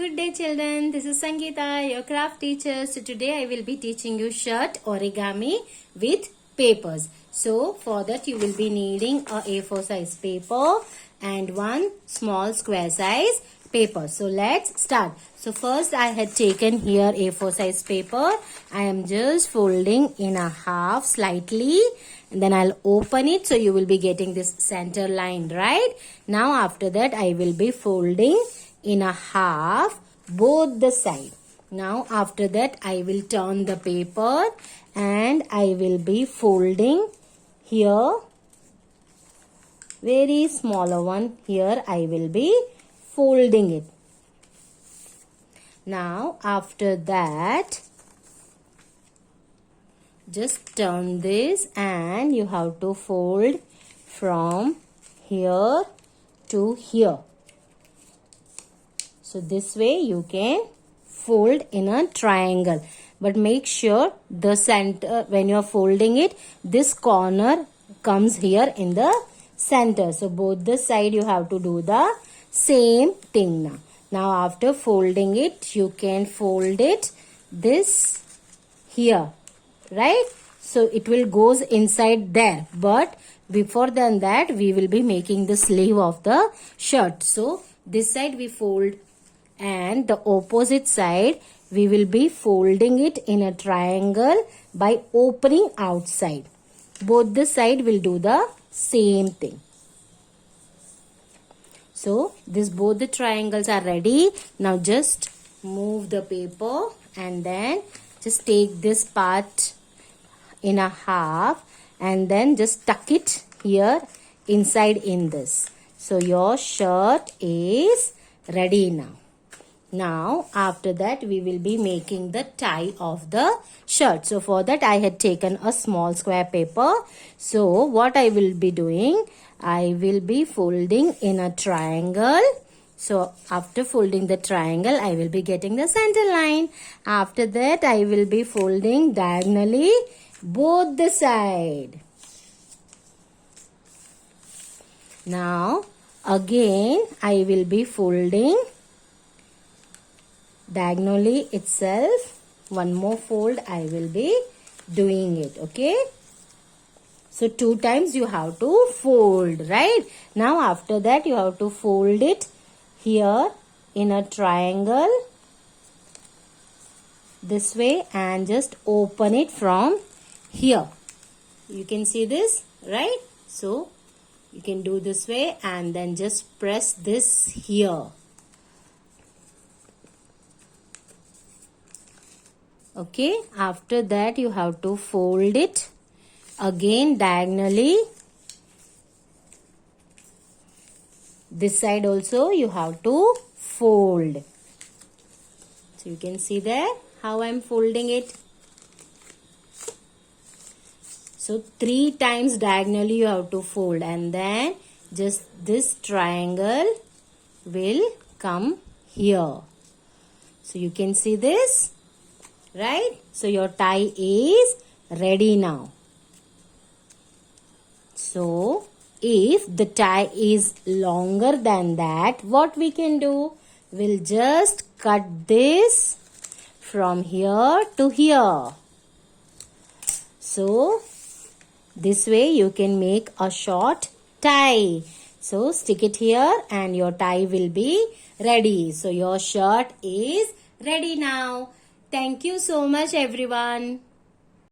Good day children, this is Sangeeta, your craft teacher. So today I will be teaching you shirt origami with papers. So for that you will be needing a A4 size paper and one small square size paper. So let's start. So first I had taken here A4 size paper. I am just folding in a half slightly and then I'll open it, so you will be getting this center line, right? Now after that I will be folding in a half both the side. Now after that I will turn the paper and I will be folding here, very smaller one here I will be folding it. Now after that just turn this and you have to fold from here to here. So this way you can fold in a triangle, but make sure the center, when you are folding it, this corner comes here in the center. So both the side you have to do the same thing now. Now after folding it, you can fold it this here, right? So it will goes inside there, but before than that we will be making the sleeve of the shirt. So this side we fold and the opposite side we will be folding it in a triangle by opening outside. Both the side will do the same thing. So this both the triangles are ready. Now just move the paper and then just take this part in a half and then just tuck it here inside in this. So your shirt is ready now. Now after that we will be making the tie of the shirt. So for that I had taken a small square paper. So what I will be doing, I will be folding in a triangle. So after folding the triangle I will be getting the center line. After that I will be folding diagonally both the side. Now again I will be folding diagonally itself. One more fold I will be doing it, okay? So 2 times you have to fold, right? Now after that you have to fold it here in a triangle this way and just open it from here. You can see this, right? So you can do this way and then just press this here. Okay, after that you have to fold it again diagonally. This side also you have to fold. So you can see there how I am folding it. So 3 times diagonally you have to fold and then just this triangle will come here. So you can see this, right? So your tie is ready now. So if the tie is longer than that, what we can do? We'll just cut this from here to here. So this way you can make a short tie. So stick it here and your tie will be ready. So your shirt is ready now. Thank you so much everyone.